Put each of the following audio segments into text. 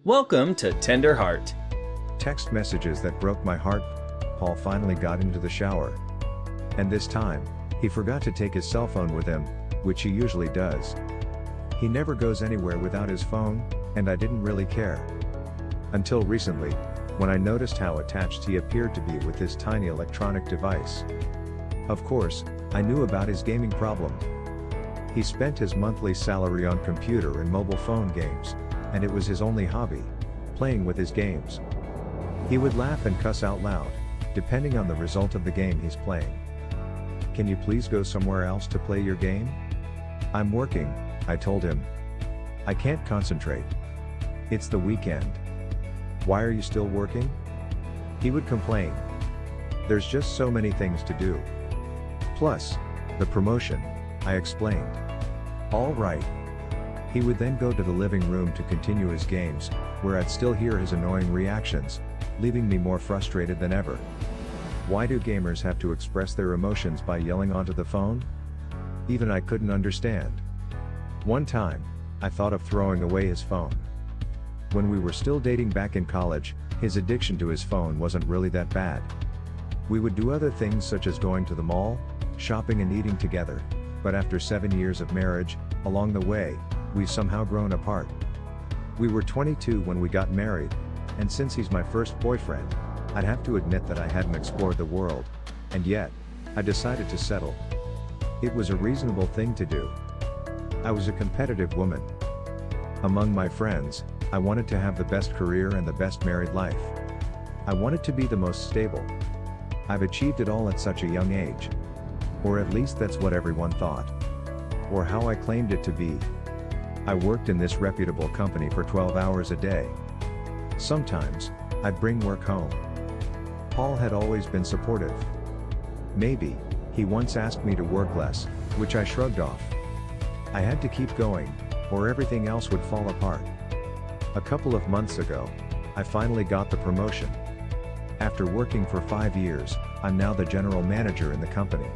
Welcome to Tender Heart. Text messages that broke my heart. Paul finally got into the shower. And this time, he forgot to take his cell phone with him, which he usually does. He never goes anywhere without his phone, and I didn't really care. Until recently, when I noticed how attached he appeared to be with this tiny electronic device. Of course, I knew about his gaming problem. He spent his monthly salary on computer and mobile phone games, and it was his only hobby, playing with his games. He would laugh and cuss out loud, depending on the result of the game he's playing. "Can you please go somewhere else to play your game?" "I'm working," I told him. "I can't concentrate. It's the weekend." "Why are you still working?" He would complain. "There's just so many things to do. Plus, the promotion," I explained. "All right." He would then go to the living room to continue his games, where I'd still hear his annoying reactions, leaving me more frustrated than ever. Why do gamers have to express their emotions by yelling onto the phone? Even I couldn't understand. One time, I thought of throwing away his phone. When we were still dating back in college, his addiction to his phone wasn't really that bad. We would do other things such as going to the mall, shopping and eating together, but after 7 years of marriage, along the way, we've somehow grown apart. We were 22 when we got married, and since he's my first boyfriend, I'd have to admit that I hadn't explored the world, and yet, I decided to settle. It was a reasonable thing to do. I was a competitive woman. Among my friends, I wanted to have the best career and the best married life. I wanted to be the most stable. I've achieved it all at such a young age. Or at least that's what everyone thought. Or how I claimed it to be. I worked in this reputable company for 12 hours a day. Sometimes, I'd bring work home. Paul had always been supportive. Maybe, he once asked me to work less, which I shrugged off. I had to keep going, or everything else would fall apart. A couple of months ago, I finally got the promotion. After working for 5 years, I'm now the general manager in the company.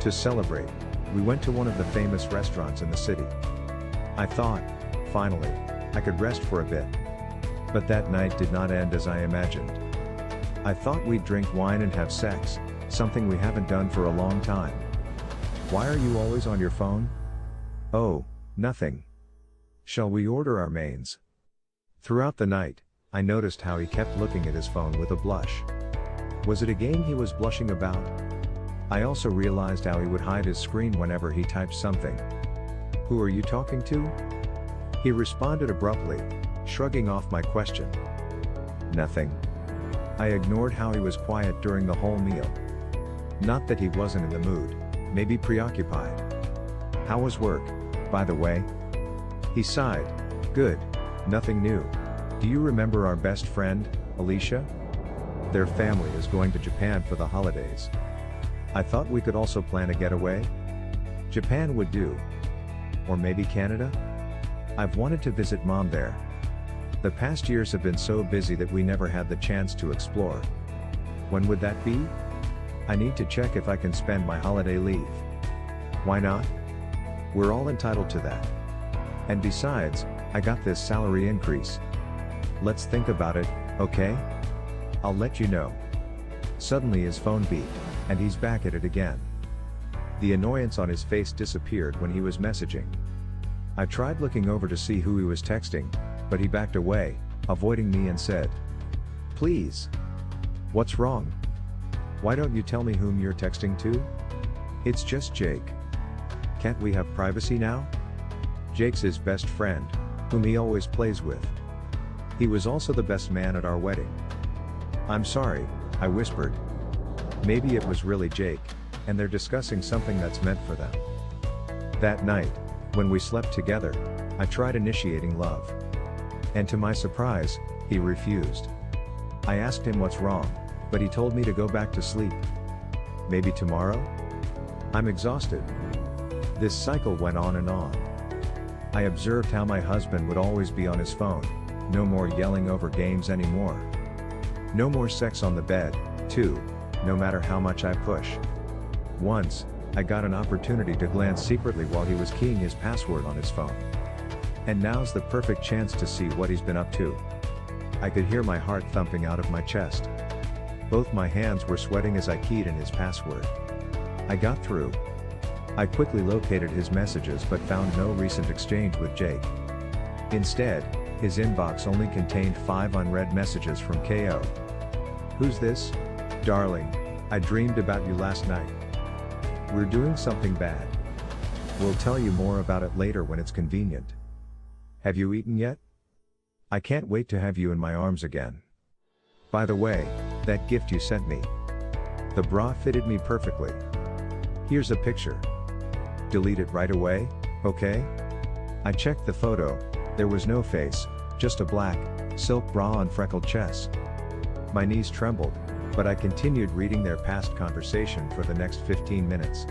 To celebrate, we went to one of the famous restaurants in the city. I thought, finally, I could rest for a bit. But that night did not end as I imagined. I thought we'd drink wine and have sex, something we haven't done for a long time. "Why are you always on your phone?" "Oh, nothing. Shall we order our mains?" Throughout the night, I noticed how he kept looking at his phone with a blush. Was it a game he was blushing about? I also realized how he would hide his screen whenever he typed something. "Who are you talking to?" He responded abruptly, shrugging off my question. "Nothing." I ignored how he was quiet during the whole meal. Not that he wasn't in the mood, maybe preoccupied. "How was work, by the way?" He sighed. "Good. Nothing new. Do you remember our best friend, Alicia? Their family is going to Japan for the holidays. I thought we could also plan a getaway. Japan would do. Or maybe Canada? I've wanted to visit Mom there. The past years have been so busy that we never had the chance to explore. When would that be? I need to check if I can spend my holiday leave." "Why not? We're all entitled to that. And besides, I got this salary increase. Let's think about it, okay? I'll let you know." Suddenly his phone beeped, and he's back at it again. The annoyance on his face disappeared when he was messaging. I tried looking over to see who he was texting, but he backed away, avoiding me and said, "Please. What's wrong? Why don't you tell me whom you're texting to?" "It's just Jake. Can't we have privacy now?" Jake's his best friend, whom he always plays with. He was also the best man at our wedding. "I'm sorry," I whispered. Maybe it was really Jake, and they're discussing something that's meant for them. That night, when we slept together, I tried initiating love. And to my surprise, he refused. I asked him what's wrong, but he told me to go back to sleep. Maybe tomorrow? I'm exhausted. This cycle went on and on. I observed how my husband would always be on his phone. No more yelling over games anymore. No more sex on the bed, too, no matter how much I push. Once, I got an opportunity to glance secretly while he was keying his password on his phone. And now's the perfect chance to see what he's been up to. I could hear my heart thumping out of my chest. Both my hands were sweating as I keyed in his password. I got through. I quickly located his messages but found no recent exchange with Jake. Instead, his inbox only contained 5 unread messages from KO. "Who's this? Darling, I dreamed about you last night. We're doing something bad. We'll tell you more about it later when it's convenient. Have you eaten yet? I can't wait to have you in my arms again. By the way, that gift you sent me. The bra fitted me perfectly. Here's a picture. Delete it right away, okay?" I checked the photo, there was no face, just a black, silk bra on freckled chest. My knees trembled, but I continued reading their past conversation for the next 15 minutes.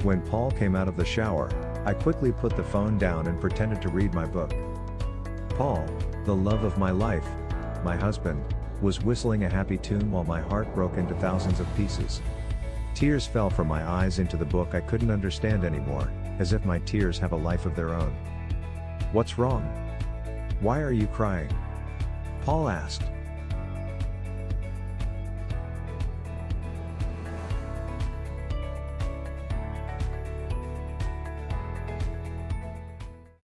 When Paul came out of the shower, I quickly put the phone down and pretended to read my book. Paul, the love of my life, my husband, was whistling a happy tune while my heart broke into thousands of pieces. Tears fell from my eyes into the book I couldn't understand anymore, as if my tears have a life of their own. "What's wrong? Why are you crying?" Paul asked.